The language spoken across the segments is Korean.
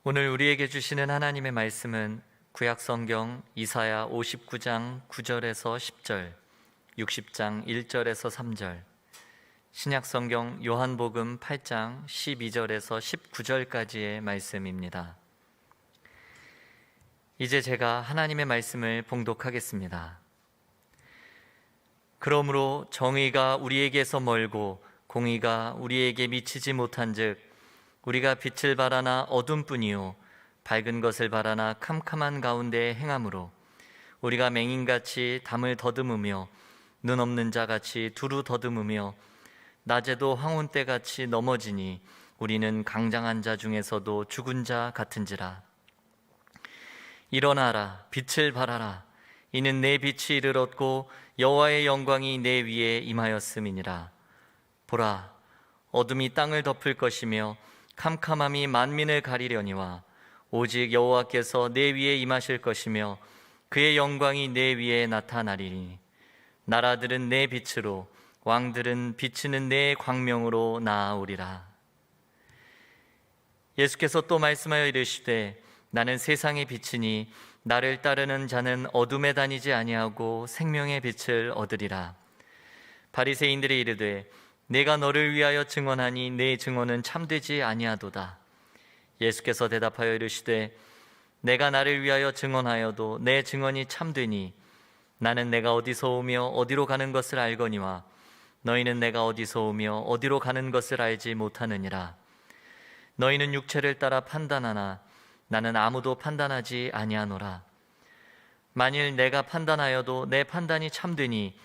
오늘 우리에게 주시는 하나님의 말씀은 구약성경 이사야 59장 9절에서 10절, 60장 1절에서 3절, 신약성경 요한복음 8장 12절에서 19절까지의 말씀입니다. 이제 제가 하나님의 말씀을 봉독하겠습니다. 그러므로 정의가 우리에게서 멀고 공의가 우리에게 미치지 못한즉 우리가 빛을 바라나 어둠뿐이요 밝은 것을 바라나 캄캄한 가운데 행함으로 우리가 맹인같이 담을 더듬으며 눈 없는 자같이 두루 더듬으며 낮에도 황혼때같이 넘어지니 우리는 강장한 자 중에서도 죽은 자 같은지라. 일어나라, 빛을 발하라. 이는 내 빛이 이르렀고 여호와의 영광이 내 위에 임하였음이니라. 보라, 어둠이 땅을 덮을 것이며 캄캄함이 만민을 가리려니와 오직 여호와께서 내 위에 임하실 것이며 그의 영광이 내 위에 나타나리니 나라들은 내 빛으로 왕들은 비치는 내 광명으로 나아오리라. 예수께서 또 말씀하여 이르시되 나는 세상의 빛이니 나를 따르는 자는 어둠에 다니지 아니하고 생명의 빛을 얻으리라. 바리새인들이 이르되 내가 너를 위하여 증언하니 내 증언은 참되지 아니하도다. 예수께서 대답하여 이르시되 내가 나를 위하여 증언하여도 내 증언이 참되니 나는 내가 어디서 오며 어디로 가는 것을 알거니와 너희는 내가 어디서 오며 어디로 가는 것을 알지 못하느니라. 너희는 육체를 따라 판단하나 나는 아무도 판단하지 아니하노라. 만일 내가 판단하여도 내 판단이 참되니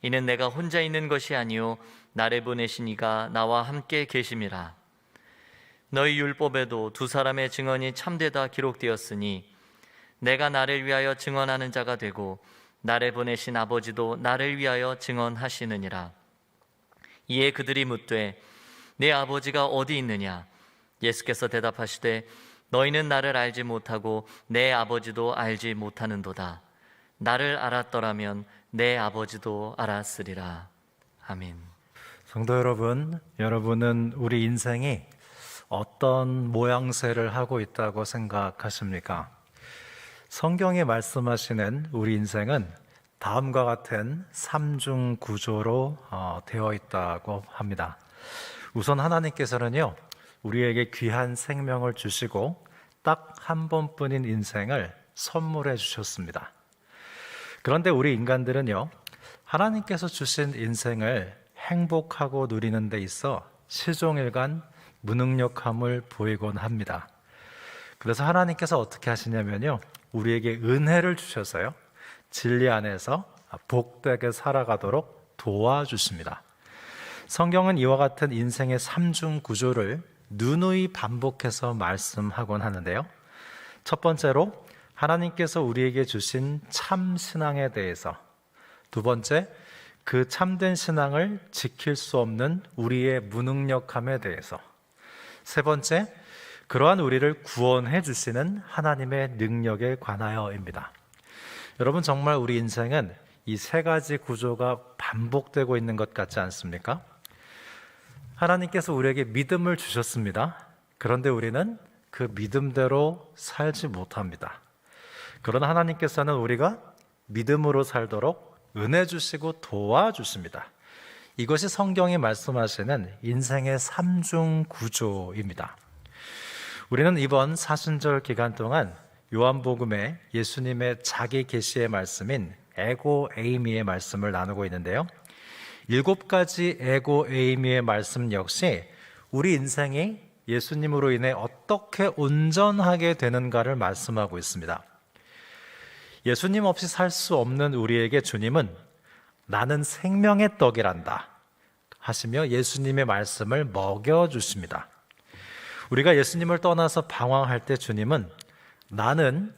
이는 내가 혼자 있는 것이 아니요 나를 보내신 이가 나와 함께 계심이라. 너희 율법에도 두 사람의 증언이 참되다 기록되었으니 내가 나를 위하여 증언하는 자가 되고 나를 보내신 아버지도 나를 위하여 증언하시느니라. 이에 그들이 묻되 내 아버지가 어디 있느냐? 예수께서 대답하시되 너희는 나를 알지 못하고 내 아버지도 알지 못하는도다. 나를 알았더라면 내 아버지도 알았으리라. 아멘. 성도 여러분, 여러분은 우리 인생이 어떤 모양새를 하고 있다고 생각하십니까? 성경이 말씀하시는 우리 인생은 다음과 같은 삼중 구조로 되어 있다고 합니다. 우선 하나님께서는요, 우리에게 귀한 생명을 주시고 딱 한 번뿐인 인생을 선물해 주셨습니다. 그런데 우리 인간들은요, 하나님께서 주신 인생을 행복하고 누리는 데 있어 시종일관 무능력함을 보이곤 합니다. 그래서 하나님께서 어떻게 하시냐면요, 우리에게 은혜를 주셔서요, 진리 안에서 복되게 살아가도록 도와주십니다. 성경은 이와 같은 인생의 삼중 구조를 누누이 반복해서 말씀하곤 하는데요, 첫 번째로 하나님께서 우리에게 주신 참 신앙에 대해서, 두 번째, 그 참된 신앙을 지킬 수 없는 우리의 무능력함에 대해서, 세 번째, 그러한 우리를 구원해 주시는 하나님의 능력에 관하여입니다. 여러분, 정말 우리 인생은 이 세 가지 구조가 반복되고 있는 것 같지 않습니까? 하나님께서 우리에게 믿음을 주셨습니다. 그런데 우리는 그 믿음대로 살지 못합니다. 그러나 하나님께서는 우리가 믿음으로 살도록 은혜 주시고 도와주십니다. 이것이 성경이 말씀하시는 인생의 삼중 구조입니다. 우리는 이번 사순절 기간 동안 요한복음에 예수님의 자기 계시의 말씀인 에고 에이미의 말씀을 나누고 있는데요, 7가지 에고 에이미의 말씀 역시 우리 인생이 예수님으로 인해 어떻게 온전하게 되는가를 말씀하고 있습니다. 예수님 없이 살 수 없는 우리에게 주님은 나는 생명의 떡이란다 하시며 예수님의 말씀을 먹여주십니다. 우리가 예수님을 떠나서 방황할 때 주님은 나는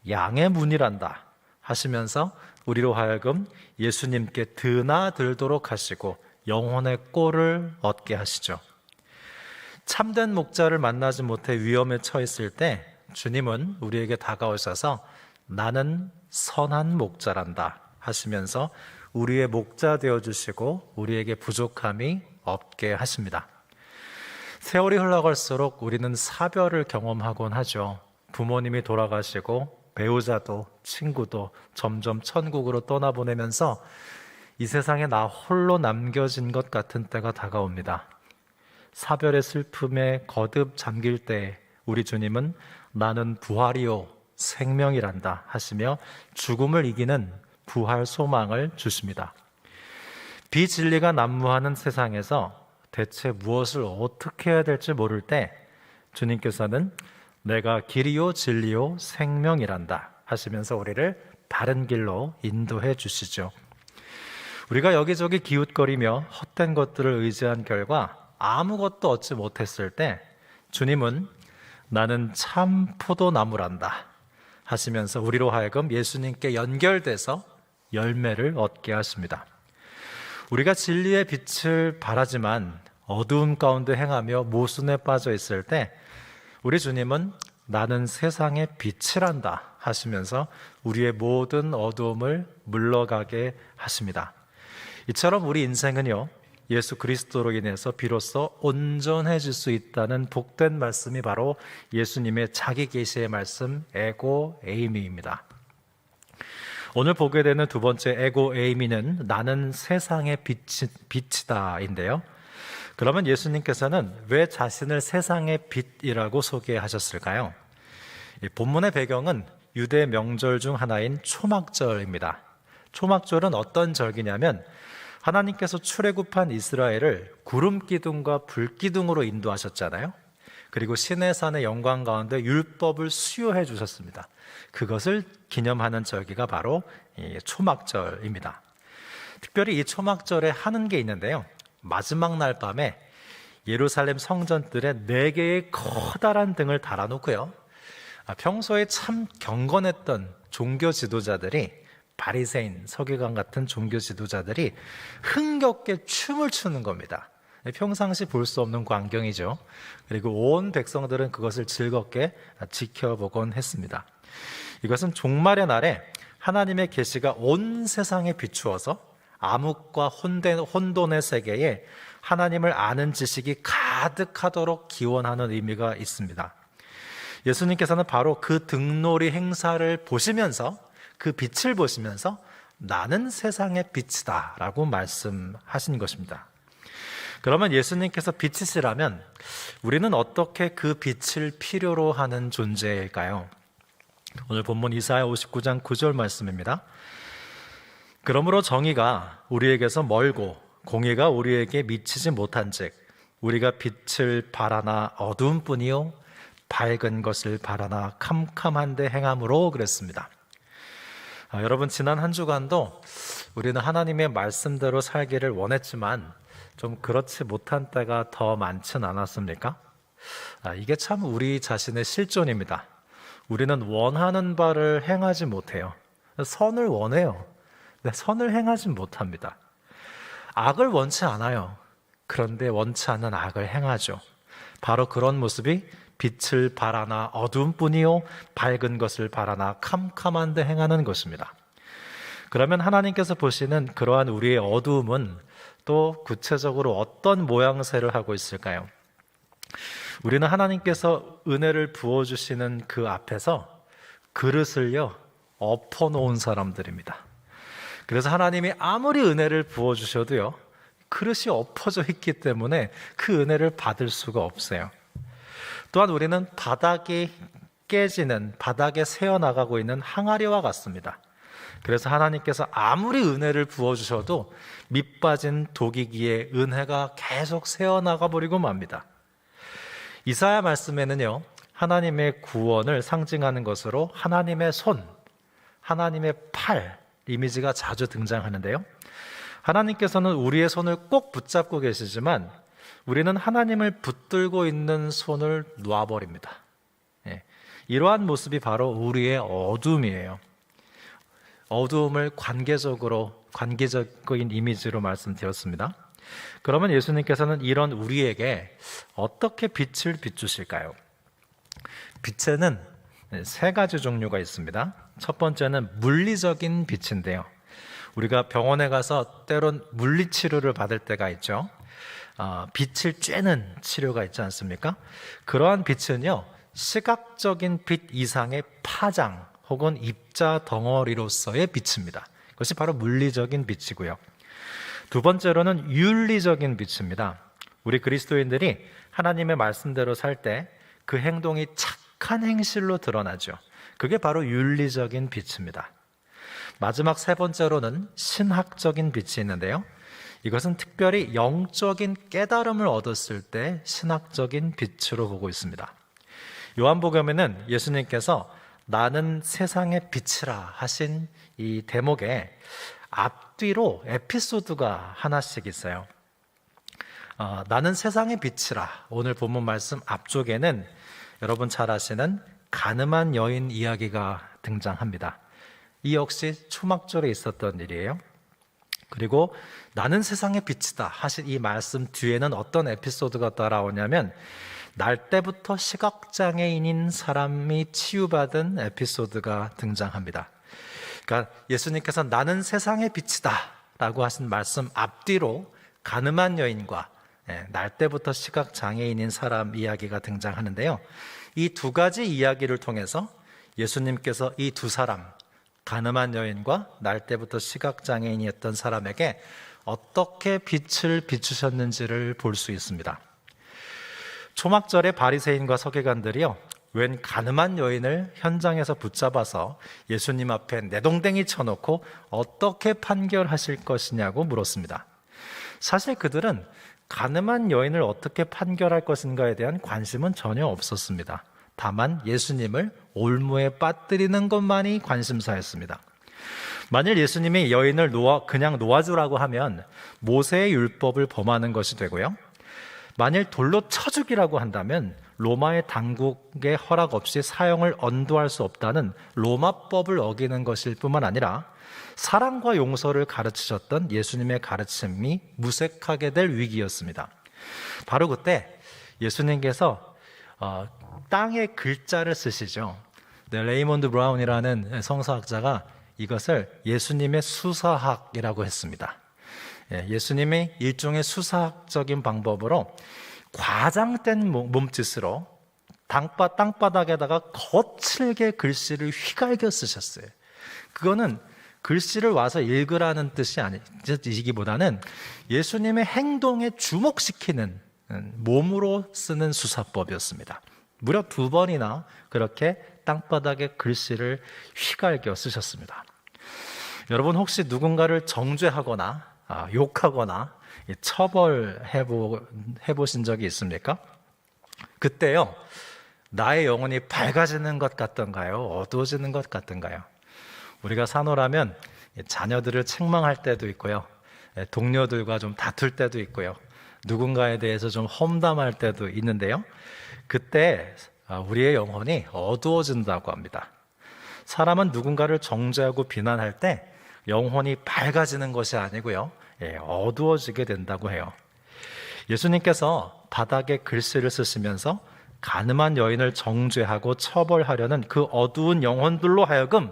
양의 문이란다 하시면서 우리로 하여금 예수님께 드나들도록 하시고 영혼의 꼴을 얻게 하시죠. 참된 목자를 만나지 못해 위험에 처했을 때 주님은 우리에게 다가오셔서 나는 선한 목자란다 하시면서 우리의 목자 되어주시고 우리에게 부족함이 없게 하십니다. 세월이 흘러갈수록 우리는 사별을 경험하곤 하죠. 부모님이 돌아가시고 배우자도 친구도 점점 천국으로 떠나보내면서 이 세상에 나 홀로 남겨진 것 같은 때가 다가옵니다. 사별의 슬픔에 거듭 잠길 때 우리 주님은 나는 부활이요 생명이란다 하시며 죽음을 이기는 부활 소망을 주십니다. 비진리가 난무하는 세상에서 대체 무엇을 어떻게 해야 될지 모를 때 주님께서는 내가 길이요 진리요 생명이란다 하시면서 우리를 바른 길로 인도해 주시죠. 우리가 여기저기 기웃거리며 헛된 것들을 의지한 결과 아무것도 얻지 못했을 때 주님은 나는 참 포도나무란다 하시면서 우리로 하여금 예수님께 연결돼서 열매를 얻게 하십니다. 우리가 진리의 빛을 바라지만 어두움 가운데 행하며 모순에 빠져 있을 때 우리 주님은 나는 세상의 빛이란다 하시면서 우리의 모든 어두움을 물러가게 하십니다. 이처럼 우리 인생은요, 예수 그리스도로 인해서 비로소 온전해질 수 있다는 복된 말씀이 바로 예수님의 자기 계시의 말씀 에고 에이미입니다. 오늘 보게 되는 두 번째 에고 에이미는 나는 세상의 빛이다인데요. 그러면 예수님께서는 왜 자신을 세상의 빛이라고 소개하셨을까요? 이 본문의 배경은 유대 명절 중 하나인 초막절입니다. 초막절은 어떤 절기냐면 하나님께서 출애굽한 이스라엘을 구름 기둥과 불 기둥으로 인도하셨잖아요. 그리고 시내산의 영광 가운데 율법을 수요해 주셨습니다. 그것을 기념하는 절기가 바로 이 초막절입니다. 특별히 이 초막절에 하는 게 있는데요. 마지막 날 밤에 예루살렘 성전들에 4개의 커다란 등을 달아놓고요. 평소에 참 경건했던 종교 지도자들이 바리새인, 서기관 같은 종교 지도자들이 흥겹게 춤을 추는 겁니다. 평상시 볼 수 없는 광경이죠. 그리고 온 백성들은 그것을 즐겁게 지켜보곤 했습니다. 이것은 종말의 날에 하나님의 계시가 온 세상에 비추어서 암흑과 혼돈의 세계에 하나님을 아는 지식이 가득하도록 기원하는 의미가 있습니다. 예수님께서는 바로 그 등놀이 행사를 보시면서 그 빛을 보시면서 나는 세상의 빛이다 라고 말씀하신 것입니다. 그러면 예수님께서 빛이시라면 우리는 어떻게 그 빛을 필요로 하는 존재일까요? 오늘 본문 이사야 59장 9절 말씀입니다. 그러므로 정의가 우리에게서 멀고 공의가 우리에게 미치지 못한즉 우리가 빛을 바라나 어두움뿐이요 밝은 것을 바라나 캄캄한데 행함으로 그랬습니다. 여러분 지난 한 주간도 우리는 하나님의 말씀대로 살기를 원했지만 좀 그렇지 못한 때가 더 많진 않았습니까? 이게 참 우리 자신의 실존입니다. 우리는 원하는 바를 행하지 못해요. 선을 원해요. 근데 선을 행하지 못합니다. 악을 원치 않아요. 그런데 원치 않는 악을 행하죠. 바로 그런 모습이 빛을 바라나 어두움뿐이요 밝은 것을 바라나 캄캄한데 행하는 것입니다. 그러면 하나님께서 보시는 그러한 우리의 어두움은 또 구체적으로 어떤 모양새를 하고 있을까요? 우리는 하나님께서 은혜를 부어주시는 그 앞에서 그릇을요 엎어놓은 사람들입니다. 그래서 하나님이 아무리 은혜를 부어주셔도요 그릇이 엎어져 있기 때문에 그 은혜를 받을 수가 없어요. 또한 우리는 바닥이 깨지는, 바닥에 새어나가고 있는 항아리와 같습니다. 그래서 하나님께서 아무리 은혜를 부어주셔도 밑빠진 독이기에 은혜가 계속 새어나가 버리고 맙니다. 이사야 말씀에는요 하나님의 구원을 상징하는 것으로 하나님의 손, 하나님의 팔 이미지가 자주 등장하는데요. 하나님께서는 우리의 손을 꼭 붙잡고 계시지만 우리는 하나님을 붙들고 있는 손을 놔버립니다. 이러한 모습이 바로 우리의 어둠이에요. 어두움을 관계적인 이미지로 말씀드렸습니다. 그러면 예수님께서는 이런 우리에게 어떻게 빛을 비추실까요? 빛에는 3가지 종류가 있습니다. 첫 번째는 물리적인 빛인데요. 우리가 병원에 가서 때론 물리치료를 받을 때가 있죠. 빛을 쬐는 치료가 있지 않습니까? 그러한 빛은요, 시각적인 빛 이상의 파장 혹은 입자 덩어리로서의 빛입니다. 그것이 바로 물리적인 빛이고요. 두 번째로는 윤리적인 빛입니다. 우리 그리스도인들이 하나님의 말씀대로 살 때 그 행동이 착한 행실로 드러나죠. 그게 바로 윤리적인 빛입니다. 마지막 세 번째로는 신학적인 빛이 있는데요. 이것은 특별히 영적인 깨달음을 얻었을 때 신학적인 빛으로 보고 있습니다. 요한복음에는 예수님께서 나는 세상의 빛이라 하신 이 대목에 앞뒤로 에피소드가 하나씩 있어요. 나는 세상의 빛이라, 오늘 본문 말씀 앞쪽에는 여러분 잘 아시는 가늠한 여인 이야기가 등장합니다. 이 역시 초막절에 있었던 일이에요. 그리고 나는 세상의 빛이다 하신 이 말씀 뒤에는 어떤 에피소드가 따라오냐면 날 때부터 시각장애인인 사람이 치유받은 에피소드가 등장합니다. 그러니까 예수님께서 나는 세상의 빛이다 라고 하신 말씀 앞뒤로 가늠한 여인과 날 때부터 시각장애인인 사람 이야기가 등장하는데요. 이 두 가지 이야기를 통해서 예수님께서 이 두 사람, 가늠한 여인과 날 때부터 시각장애인이었던 사람에게 어떻게 빛을 비추셨는지를 볼 수 있습니다. 초막절에 바리새인과 서기관들이요, 웬 가늠한 여인을 현장에서 붙잡아서 예수님 앞에 내동댕이 쳐놓고 어떻게 판결하실 것이냐고 물었습니다. 사실 그들은 가늠한 여인을 어떻게 판결할 것인가에 대한 관심은 전혀 없었습니다. 다만 예수님을 올무에 빠뜨리는 것만이 관심사였습니다. 만일 예수님이 여인을 그냥 놓아주라고 하면 모세의 율법을 범하는 것이 되고요, 만일 돌로 쳐 죽이라고 한다면 로마의 당국의 허락 없이 사형을 언도할 수 없다는 로마법을 어기는 것일 뿐만 아니라 사랑과 용서를 가르치셨던 예수님의 가르침이 무색하게 될 위기였습니다. 바로 그때 예수님께서 땅에 글자를 쓰시죠. 레이몬드 브라운이라는 성서학자가 이것을 예수님의 수사학이라고 했습니다. 예수님이 일종의 수사학적인 방법으로 과장된 몸짓으로 땅바닥에다가 거칠게 글씨를 휘갈겨 쓰셨어요. 그거는 글씨를 와서 읽으라는 뜻이 아니기보다는 예수님의 행동에 주목시키는 몸으로 쓰는 수사법이었습니다. 무려 2번이나 그렇게 땅바닥에 글씨를 휘갈겨 쓰셨습니다. 여러분 혹시 누군가를 정죄하거나 욕하거나 처벌해 보신 적이 있습니까? 그때요, 나의 영혼이 밝아지는 것 같던가요? 어두워지는 것 같던가요? 우리가 사노라면 자녀들을 책망할 때도 있고요, 동료들과 좀 다툴 때도 있고요, 누군가에 대해서 좀 험담할 때도 있는데요, 그때 우리의 영혼이 어두워진다고 합니다. 사람은 누군가를 정죄하고 비난할 때 영혼이 밝아지는 것이 아니고요, 어두워지게 된다고 해요. 예수님께서 바닥에 글씨를 쓰시면서 가늠한 여인을 정죄하고 처벌하려는 그 어두운 영혼들로 하여금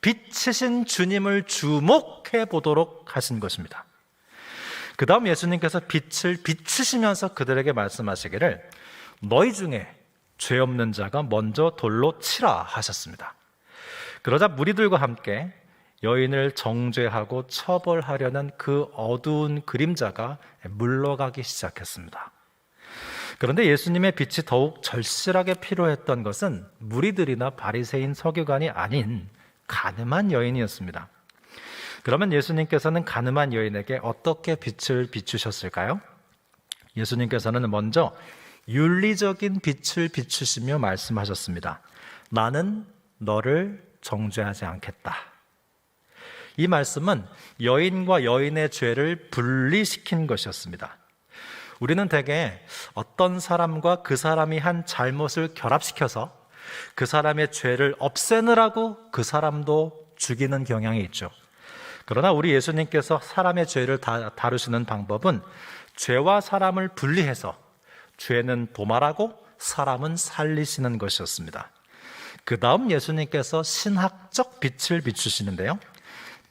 빛이신 주님을 주목해 보도록 하신 것입니다. 그 다음 예수님께서 빛을 비추시면서 그들에게 말씀하시기를 너희 중에 죄 없는 자가 먼저 돌로 치라 하셨습니다. 그러자 무리들과 함께 여인을 정죄하고 처벌하려는 그 어두운 그림자가 물러가기 시작했습니다. 그런데 예수님의 빛이 더욱 절실하게 필요했던 것은 무리들이나 바리새인 서기관이 아닌 가늠한 여인이었습니다. 그러면 예수님께서는 가늠한 여인에게 어떻게 빛을 비추셨을까요? 예수님께서는 먼저 윤리적인 빛을 비추시며 말씀하셨습니다. 나는 너를 정죄하지 않겠다. 이 말씀은 여인과 여인의 죄를 분리시킨 것이었습니다. 우리는 대개 어떤 사람과 그 사람이 한 잘못을 결합시켜서 그 사람의 죄를 없애느라고 그 사람도 죽이는 경향이 있죠. 그러나 우리 예수님께서 사람의 죄를 다루시는 방법은 죄와 사람을 분리해서 죄는 도말하고 사람은 살리시는 것이었습니다. 그 다음 예수님께서 신학적 빛을 비추시는데요,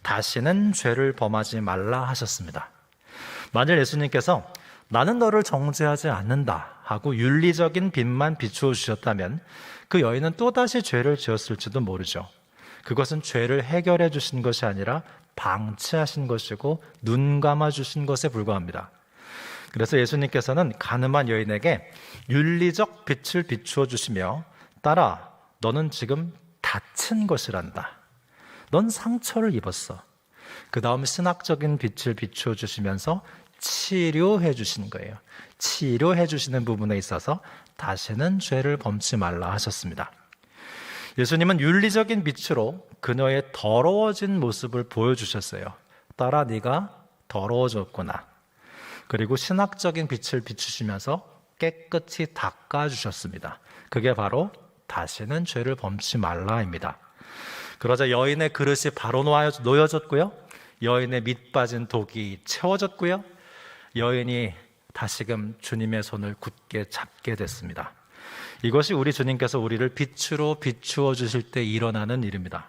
다시는 죄를 범하지 말라 하셨습니다. 만일 예수님께서 나는 너를 정죄하지 않는다 하고 윤리적인 빛만 비추어 주셨다면 그 여인은 또다시 죄를 지었을지도 모르죠. 그것은 죄를 해결해 주신 것이 아니라 방치하신 것이고 눈 감아 주신 것에 불과합니다. 그래서 예수님께서는 가늠한 여인에게 윤리적 빛을 비추어 주시며 딸아, 너는 지금 다친 것이란다. 넌 상처를 입었어. 그 다음 신학적인 빛을 비추어 주시면서 치료해 주시는 거예요. 치료해 주시는 부분에 있어서 다시는 죄를 범치 말라 하셨습니다. 예수님은 윤리적인 빛으로 그녀의 더러워진 모습을 보여주셨어요. 딸아, 네가 더러워졌구나. 그리고 신학적인 빛을 비추시면서 깨끗이 닦아주셨습니다. 그게 바로 다시는 죄를 범치 말라입니다. 그러자 여인의 그릇이 바로 놓여졌고요. 여인의 밑 빠진 독이 채워졌고요. 여인이 다시금 주님의 손을 굳게 잡게 됐습니다. 이것이 우리 주님께서 우리를 빛으로 비추어 주실 때 일어나는 일입니다.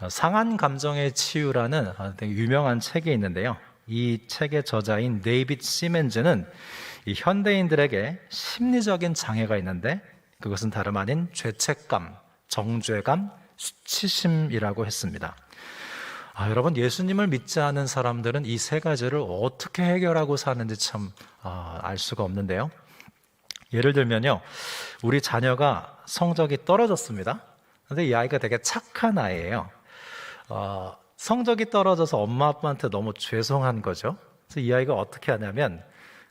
상한 감정의 치유라는 되게 유명한 책이 있는데요. 이 책의 저자인 데이빗 시멘즈는 이 현대인들에게 심리적인 장애가 있는데 그것은 다름 아닌 죄책감, 정죄감, 수치심이라고 했습니다. 여러분, 예수님을 믿지 않은 사람들은 이 세 가지를 어떻게 해결하고 사는지 참 알 수가 없는데요. 예를 들면요, 우리 자녀가 성적이 떨어졌습니다. 근데 이 아이가 되게 착한 아이예요. 성적이 떨어져서 엄마 아빠한테 너무 죄송한 거죠. 그래서 이 아이가 어떻게 하냐면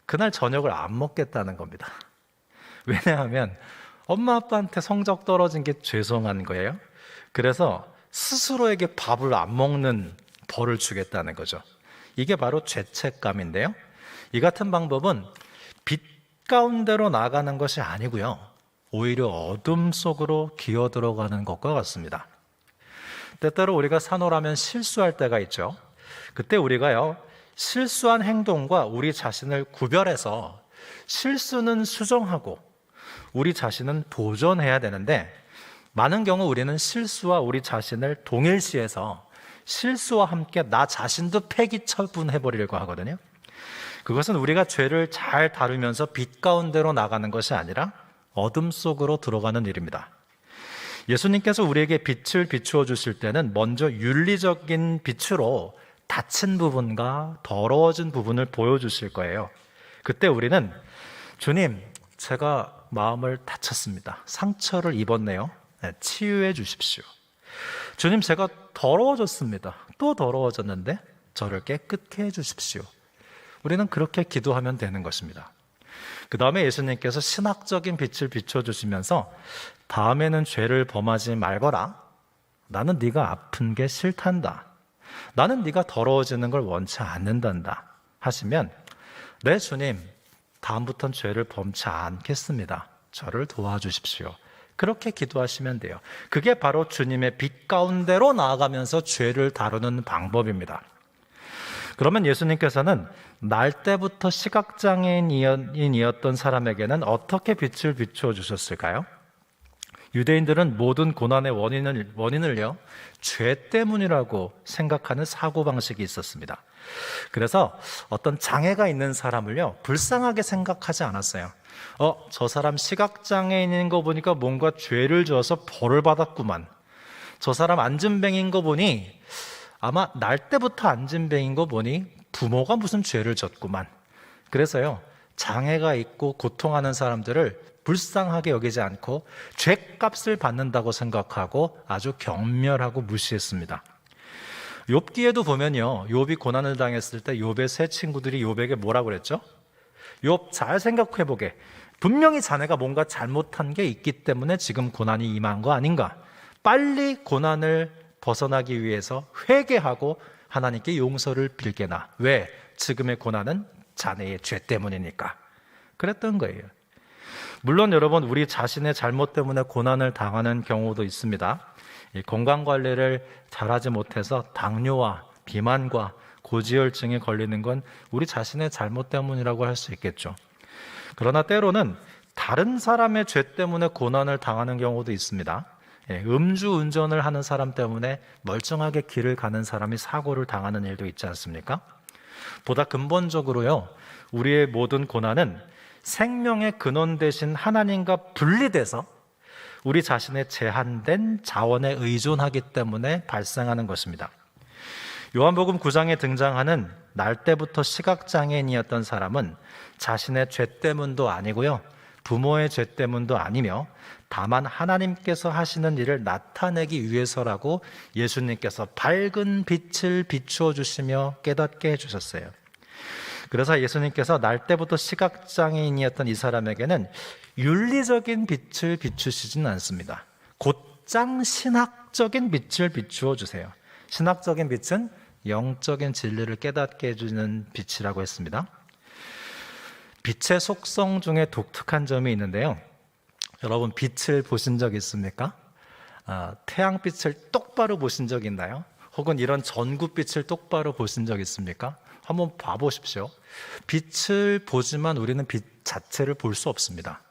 그날 저녁을 안 먹겠다는 겁니다. 왜냐하면 엄마 아빠한테 성적 떨어진 게 죄송한 거예요. 그래서 스스로에게 밥을 안 먹는 벌을 주겠다는 거죠. 이게 바로 죄책감인데요. 이 같은 방법은 빛 가운데로 나가는 것이 아니고요, 오히려 어둠 속으로 기어 들어가는 것과 같습니다. 때때로 우리가 산호라면 실수할 때가 있죠. 그때 우리가요, 실수한 행동과 우리 자신을 구별해서 실수는 수정하고 우리 자신은 보존해야 되는데, 많은 경우 우리는 실수와 우리 자신을 동일시해서 실수와 함께 나 자신도 폐기 처분해버리려고 하거든요. 그것은 우리가 죄를 잘 다루면서 빛 가운데로 나가는 것이 아니라 어둠 속으로 들어가는 일입니다. 예수님께서 우리에게 빛을 비추어 주실 때는 먼저 윤리적인 빛으로 다친 부분과 더러워진 부분을 보여주실 거예요. 그때 우리는 주님, 제가 마음을 다쳤습니다. 상처를 입었네요. 치유해 주십시오. 주님, 제가 더러워졌습니다. 또 더러워졌는데 저를 깨끗게 해 주십시오. 우리는 그렇게 기도하면 되는 것입니다. 그 다음에 예수님께서 신학적인 빛을 비춰주시면서 다음에는 죄를 범하지 말거라. 나는 네가 아픈 게 싫단다. 나는 네가 더러워지는 걸 원치 않는단다 하시면, 네 주님, 다음부터는 죄를 범치 않겠습니다. 저를 도와주십시오. 그렇게 기도하시면 돼요. 그게 바로 주님의 빛 가운데로 나아가면서 죄를 다루는 방법입니다. 그러면 예수님께서는 날 때부터 시각장애인이었던 사람에게는 어떻게 빛을 비추어 주셨을까요? 유대인들은 모든 고난의 원인을요, 죄 때문이라고 생각하는 사고방식이 있었습니다. 그래서 어떤 장애가 있는 사람을요, 불쌍하게 생각하지 않았어요. 저 사람 시각장애인인 거 보니까 뭔가 죄를 지어서 벌을 받았구만. 저 사람 안진뱅인 거 보니 아마 날 때부터 안진뱅인 거 보니 부모가 무슨 죄를 졌구만. 그래서요, 장애가 있고 고통하는 사람들을 불쌍하게 여기지 않고 죄값을 받는다고 생각하고 아주 경멸하고 무시했습니다. 욥기에도 보면요, 욥이 고난을 당했을 때 욥의 세 친구들이 욥에게 뭐라고 그랬죠? 욥, 잘 생각해 보게. 분명히 자네가 뭔가 잘못한 게 있기 때문에 지금 고난이 임한 거 아닌가? 빨리 고난을 벗어나기 위해서 회개하고 하나님께 용서를 빌게나. 왜? 지금의 고난은 자네의 죄 때문이니까. 그랬던 거예요. 물론 여러분, 우리 자신의 잘못 때문에 고난을 당하는 경우도 있습니다. 건강관리를 잘하지 못해서 당뇨와 비만과 고지혈증에 걸리는 건 우리 자신의 잘못 때문이라고 할 수 있겠죠. 그러나 때로는 다른 사람의 죄 때문에 고난을 당하는 경우도 있습니다. 음주운전을 하는 사람 때문에 멀쩡하게 길을 가는 사람이 사고를 당하는 일도 있지 않습니까? 보다 근본적으로요, 우리의 모든 고난은 생명의 근원 되신 하나님과 분리돼서 우리 자신의 제한된 자원에 의존하기 때문에 발생하는 것입니다. 요한복음 9장에 등장하는 날 때부터 시각장애인이었던 사람은 자신의 죄 때문도 아니고요, 부모의 죄 때문도 아니며 다만 하나님께서 하시는 일을 나타내기 위해서라고 예수님께서 밝은 빛을 비추어 주시며 깨닫게 해주셨어요. 그래서 예수님께서 날 때부터 시각장애인이었던 이 사람에게는 윤리적인 빛을 비추시지는 않습니다. 곧장 신학적인 빛을 비추어 주세요. 신학적인 빛은 영적인 진리를 깨닫게 해주는 빛이라고 했습니다. 빛의 속성 중에 독특한 점이 있는데요, 여러분 빛을 보신 적 있습니까? 태양빛을 똑바로 보신 적 있나요? 혹은 이런 전구빛을 똑바로 보신 적 있습니까? 한번 봐보십시오. 빛을 보지만 우리는 빛 자체를 볼 수 없습니다.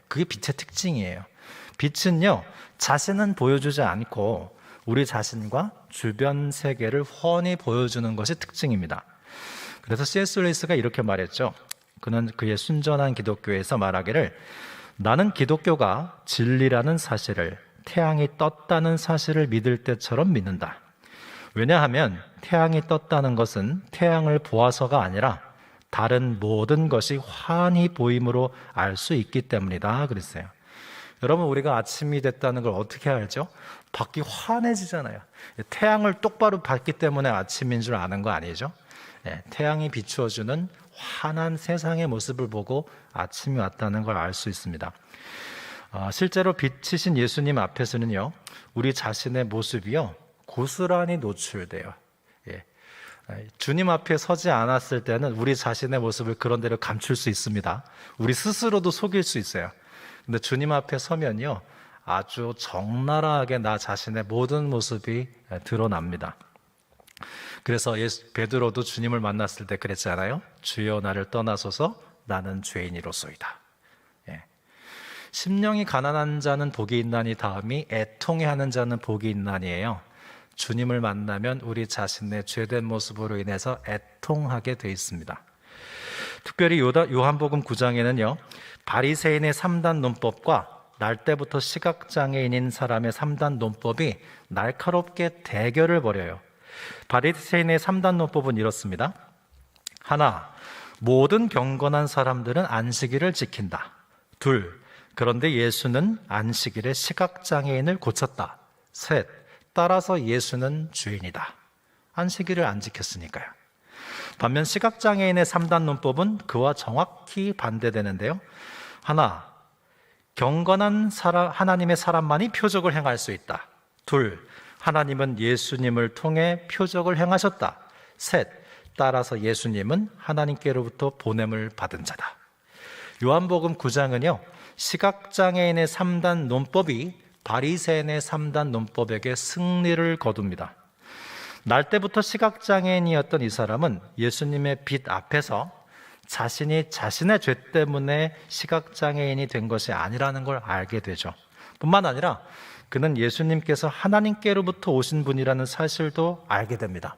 그게 빛의 특징이에요. 빛은요, 자신은 보여주지 않고 우리 자신과 주변 세계를 훤히 보여주는 것이 특징입니다. 그래서 C.S. 루이스가 이렇게 말했죠. 그는 그의 순전한 기독교에서 말하기를, 나는 기독교가 진리라는 사실을, 태양이 떴다는 사실을 믿을 때처럼 믿는다. 왜냐하면 태양이 떴다는 것은 태양을 보아서가 아니라 다른 모든 것이 환히 보임으로 알 수 있기 때문이다 그랬어요. 여러분, 우리가 아침이 됐다는 걸 어떻게 알죠? 밖이 환해지잖아요. 태양을 똑바로 봤기 때문에 아침인 줄 아는 거 아니죠? 태양이 비추어주는 환한 세상의 모습을 보고 아침이 왔다는 걸 알 수 있습니다. 실제로 빛이신 예수님 앞에서는요, 우리 자신의 모습이요, 고스란히 노출돼요. 주님 앞에 서지 않았을 때는 우리 자신의 모습을 그런 대로 감출 수 있습니다. 우리 스스로도 속일 수 있어요. 근데 주님 앞에 서면요, 아주 적나라하게 나 자신의 모든 모습이 드러납니다. 그래서 베드로도 주님을 만났을 때 그랬잖아요. 주여 나를 떠나소서, 나는 죄인이로소이다. 심령이 가난한 자는 복이 있나니 다음이 애통해하는 자는 복이 있나니예요. 주님을 만나면 우리 자신의 죄된 모습으로 인해서 애통하게 돼 있습니다. 특별히 요한복음 9장에는요, 바리새인의 3단 논법과 날 때부터 시각장애인인 사람의 3단 논법이 날카롭게 대결을 벌여요. 바리새인의 3단 논법은 이렇습니다. 하나, 모든 경건한 사람들은 안식일을 지킨다. 둘, 그런데 예수는 안식일에 시각장애인을 고쳤다. 셋, 따라서 예수는 죄인이다. 안식일을 안 지켰으니까요. 반면 시각장애인의 3단 논법은 그와 정확히 반대되는데요. 하나, 경건한 하나님의 사람만이 표적을 행할 수 있다. 둘, 하나님은 예수님을 통해 표적을 행하셨다. 셋, 따라서 예수님은 하나님께로부터 보냄을 받은 자다. 요한복음 9장은요, 시각장애인의 3단 논법이 바리새인의 3단 논법에게 승리를 거둡니다. 날 때부터 시각장애인이었던 이 사람은 예수님의 빛 앞에서 자신이 자신의 죄 때문에 시각장애인이 된 것이 아니라는 걸 알게 되죠. 뿐만 아니라 그는 예수님께서 하나님께로부터 오신 분이라는 사실도 알게 됩니다.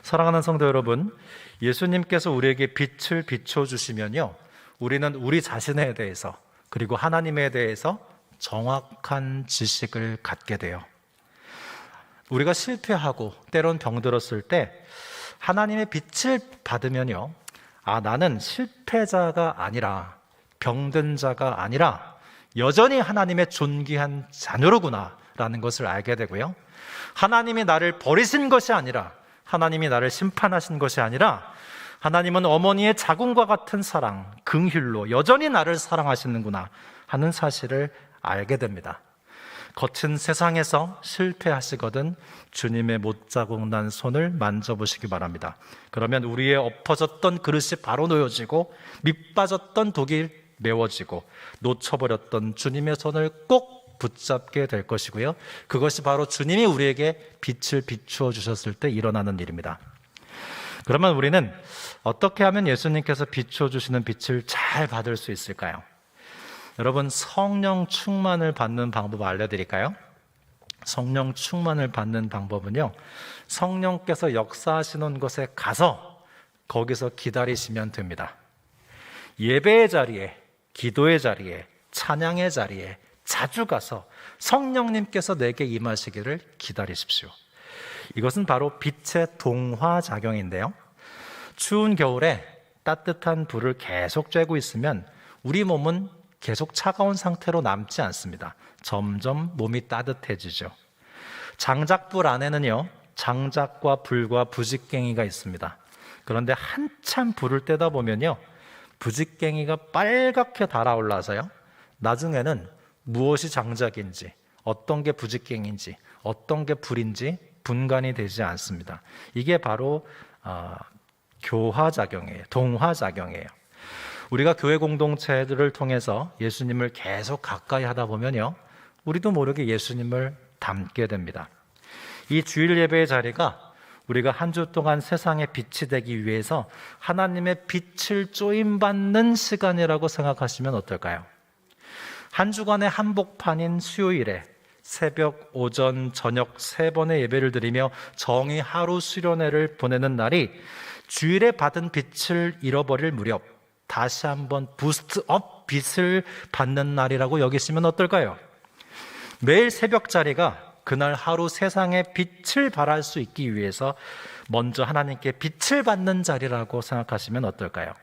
사랑하는 성도 여러분, 예수님께서 우리에게 빛을 비춰주시면요, 우리는 우리 자신에 대해서 그리고 하나님에 대해서 정확한 지식을 갖게 돼요. 우리가 실패하고 때론 병들었을 때 하나님의 빛을 받으면요, 나는 실패자가 아니라, 병든 자가 아니라 여전히 하나님의 존귀한 자녀로구나 라는 것을 알게 되고요, 하나님이 나를 버리신 것이 아니라, 하나님이 나를 심판하신 것이 아니라 하나님은 어머니의 자궁과 같은 사랑, 긍휼로 여전히 나를 사랑하시는구나 하는 사실을 알게 됩니다. 거친 세상에서 실패하시거든 주님의 못자국 난 손을 만져보시기 바랍니다. 그러면 우리의 엎어졌던 그릇이 바로 놓여지고 밑빠졌던 독이 메워지고 놓쳐버렸던 주님의 손을 꼭 붙잡게 될 것이고요, 그것이 바로 주님이 우리에게 빛을 비추어 주셨을 때 일어나는 일입니다. 그러면 우리는 어떻게 하면 예수님께서 비추어 주시는 빛을 잘 받을 수 있을까요? 여러분, 성령 충만을 받는 방법 알려드릴까요? 성령 충만을 받는 방법은요, 성령께서 역사하시는 곳에 가서 거기서 기다리시면 됩니다. 예배의 자리에, 기도의 자리에, 찬양의 자리에 자주 가서 성령님께서 내게 임하시기를 기다리십시오. 이것은 바로 빛의 동화작용인데요. 추운 겨울에 따뜻한 불을 계속 쬐고 있으면 우리 몸은 계속 차가운 상태로 남지 않습니다. 점점 몸이 따뜻해지죠. 장작불 안에는요, 장작과 불과 부직갱이가 있습니다. 그런데 한참 불을 떼다 보면요, 부직갱이가 빨갛게 달아올라서요, 나중에는 무엇이 장작인지, 어떤 게 부직갱인지, 어떤 게 불인지 분간이 되지 않습니다. 이게 바로 교화작용이에요. 동화작용이에요. 우리가 교회 공동체들을 통해서 예수님을 계속 가까이 하다 보면요, 우리도 모르게 예수님을 닮게 됩니다. 이 주일 예배의 자리가 우리가 한 주 동안 세상에 빛이 되기 위해서 하나님의 빛을 쪼임받는 시간이라고 생각하시면 어떨까요? 한 주간의 한복판인 수요일에 새벽, 오전, 저녁 3번의 예배를 드리며 정의 하루 수련회를 보내는 날이 주일에 받은 빛을 잃어버릴 무렵 다시 한번 부스트업 빛을 받는 날이라고 여기시면 어떨까요? 매일 새벽 자리가 그날 하루 세상에 빛을 발할 수 있기 위해서 먼저 하나님께 빛을 받는 자리라고 생각하시면 어떨까요?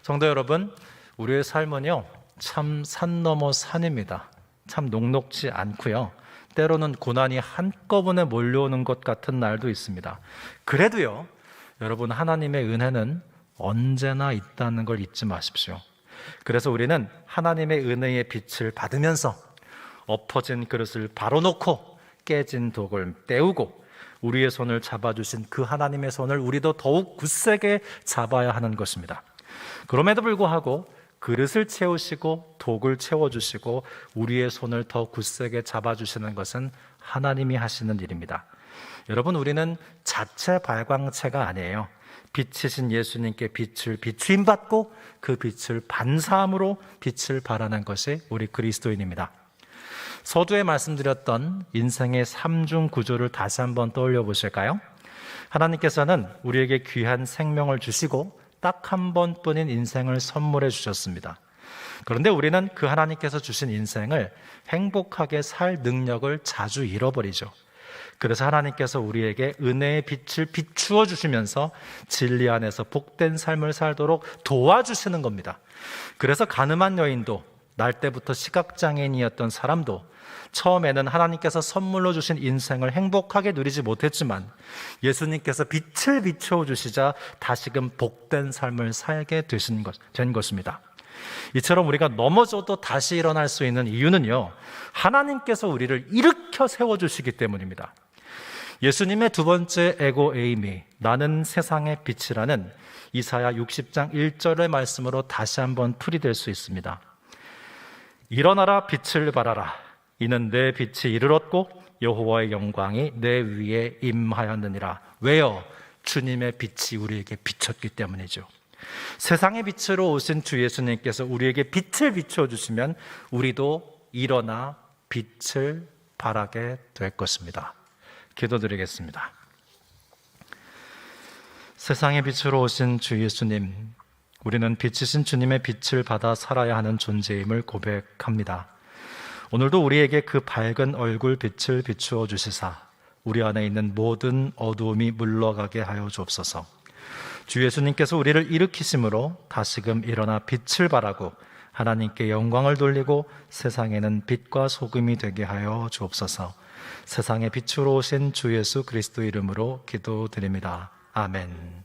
성도 여러분, 우리의 삶은요, 참 산 넘어 산입니다. 참 녹록지 않고요, 때로는 고난이 한꺼번에 몰려오는 것 같은 날도 있습니다. 그래도요, 여러분, 하나님의 은혜는 언제나 있다는 걸 잊지 마십시오. 그래서 우리는 하나님의 은혜의 빛을 받으면서 엎어진 그릇을 바로 놓고 깨진 독을 떼우고 우리의 손을 잡아주신 그 하나님의 손을 우리도 더욱 굳세게 잡아야 하는 것입니다. 그럼에도 불구하고 그릇을 채우시고 독을 채워주시고 우리의 손을 더 굳세게 잡아주시는 것은 하나님이 하시는 일입니다. 여러분, 우리는 자체 발광체가 아니에요. 빛이신 예수님께 빛을 비추임받고 그 빛을 반사함으로 빛을 발하는 것이 우리 그리스도인입니다. 서두에 말씀드렸던 인생의 3중 구조를 다시 한번 떠올려 보실까요? 하나님께서는 우리에게 귀한 생명을 주시고 딱 한 번뿐인 인생을 선물해 주셨습니다. 그런데 우리는 그 하나님께서 주신 인생을 행복하게 살 능력을 자주 잃어버리죠. 그래서 하나님께서 우리에게 은혜의 빛을 비추어 주시면서 진리 안에서 복된 삶을 살도록 도와주시는 겁니다. 그래서 가늠한 여인도, 날 때부터 시각장애인이었던 사람도 처음에는 하나님께서 선물로 주신 인생을 행복하게 누리지 못했지만 예수님께서 빛을 비추어 주시자 다시금 복된 삶을 살게 된 것입니다. 이처럼 우리가 넘어져도 다시 일어날 수 있는 이유는요, 하나님께서 우리를 일으켜 세워주시기 때문입니다. 예수님의 두 번째 에고 에임이 나는 세상의 빛이라는 이사야 60장 1절의 말씀으로 다시 한번 풀이될 수 있습니다. 일어나라, 빛을 발하라. 이는 내 빛이 이르렀고 여호와의 영광이 내 위에 임하였느니라. 왜요? 주님의 빛이 우리에게 비쳤기 때문이죠. 세상의 빛으로 오신 주 예수님께서 우리에게 빛을 비추어 주시면 우리도 일어나 빛을 발하게 될 것입니다. 기도드리겠습니다. 세상의 빛으로 오신 주 예수님, 우리는 빛이신 주님의 빛을 받아 살아야 하는 존재임을 고백합니다. 오늘도 우리에게 그 밝은 얼굴 빛을 비추어 주시사 우리 안에 있는 모든 어두움이 물러가게 하여 주옵소서. 주 예수님께서 우리를 일으키심으로 다시금 일어나 빛을 발하고 하나님께 영광을 돌리고 세상에는 빛과 소금이 되게 하여 주옵소서. 세상의 빛으로 오신 주 예수 그리스도 이름으로 기도드립니다. 아멘.